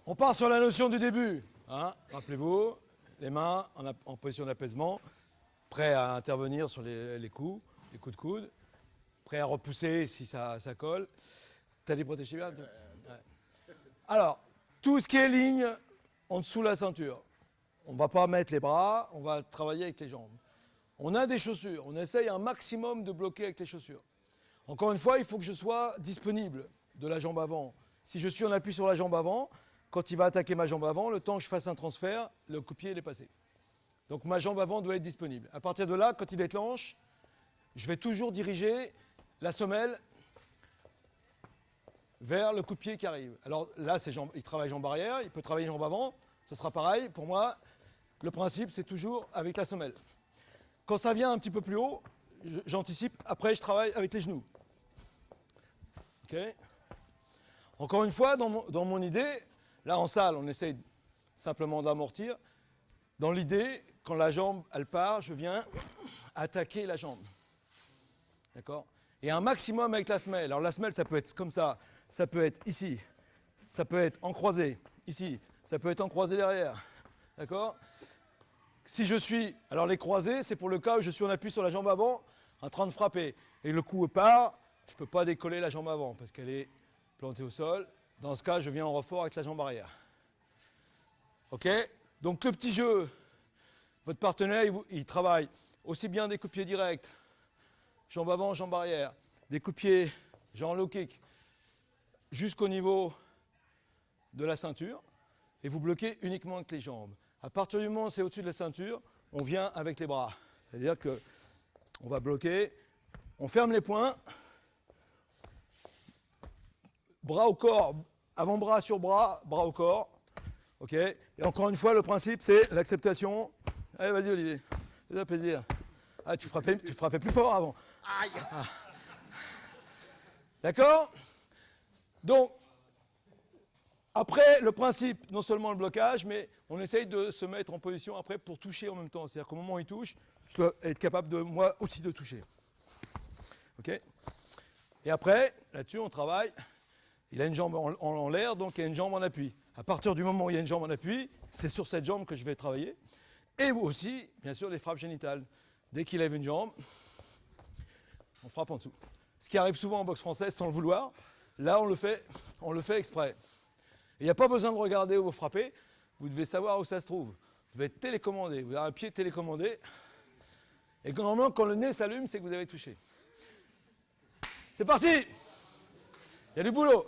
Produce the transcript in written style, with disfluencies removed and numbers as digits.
On part sur la notion du début. Hein, rappelez-vous, les mains en position d'apaisement, prêts à intervenir sur les coups de coude, prêts à repousser si ça colle. T'as des protégés bien? Ouais. Alors, tout ce qui est ligne en dessous de la ceinture. On ne va pas mettre les bras, on va travailler avec les jambes. On a des chaussures, on essaye un maximum de bloquer avec les chaussures. Encore une fois, il faut que je sois disponible de la jambe avant. Si je suis en appui sur la jambe avant, quand il va attaquer ma jambe avant, le temps que je fasse un transfert, le coup de pied il est passé. Donc ma jambe avant doit être disponible. À partir de là, quand il déclenche, je vais toujours diriger la semelle vers le coup de pied qui arrive. Alors là, il travaille jambe arrière, il peut travailler jambe avant, ce sera pareil. Pour moi, le principe, c'est toujours avec la semelle. Quand ça vient un petit peu plus haut, j'anticipe, après je travaille avec les genoux. Okay. Encore une fois, dans mon idée, là en salle, on essaye simplement d'amortir. Dans l'idée, quand la jambe, elle part, je viens attaquer la jambe. D'accord? Et un maximum avec la semelle. Alors la semelle, ça peut être comme ça, ça peut être ici, ça peut être en croisé, ici, ça peut être en croisé derrière. D'accord? Si je suis, alors les croisés, c'est pour le cas où je suis en appui sur la jambe avant, en train de frapper. Et le coup part, je ne peux pas décoller la jambe avant parce qu'elle est plantée au sol. Dans ce cas, je viens en renfort avec la jambe arrière. Ok? Donc le petit jeu, votre partenaire, il travaille aussi bien des coups de pied directs, jambe avant, jambe arrière, des coups de pied, genre low kick, jusqu'au niveau de la ceinture, et vous bloquez uniquement avec les jambes. À partir du moment où c'est au-dessus de la ceinture, on vient avec les bras. C'est-à-dire qu'on va bloquer, on ferme les poings, bras au corps, avant-bras sur bras, bras au corps. Ok. Et encore une fois, le principe, c'est l'acceptation. Allez, vas-y Olivier, c'est un plaisir. Ah, tu frappais plus fort avant. Aïe. Ah. D'accord? Donc, après, le principe, non seulement le blocage, mais on essaye de se mettre en position après pour toucher en même temps. C'est-à-dire qu'au moment où il touche, je dois être capable de, moi aussi, de toucher. Ok? Et après, là-dessus, on travaille. Il a une jambe en l'air, donc il y a une jambe en appui. À partir du moment où il y a une jambe en appui, c'est sur cette jambe que je vais travailler. Et vous aussi, bien sûr, les frappes génitales. Dès qu'il lève une jambe, on frappe en dessous. Ce qui arrive souvent en boxe française sans le vouloir, là, on le fait exprès. Il n'y a pas besoin de regarder où vous frappez, vous devez savoir où ça se trouve. Vous devez être télécommandé, vous avez un pied télécommandé. Et normalement, quand le nez s'allume, c'est que vous avez touché. C'est parti! Il y a du boulot!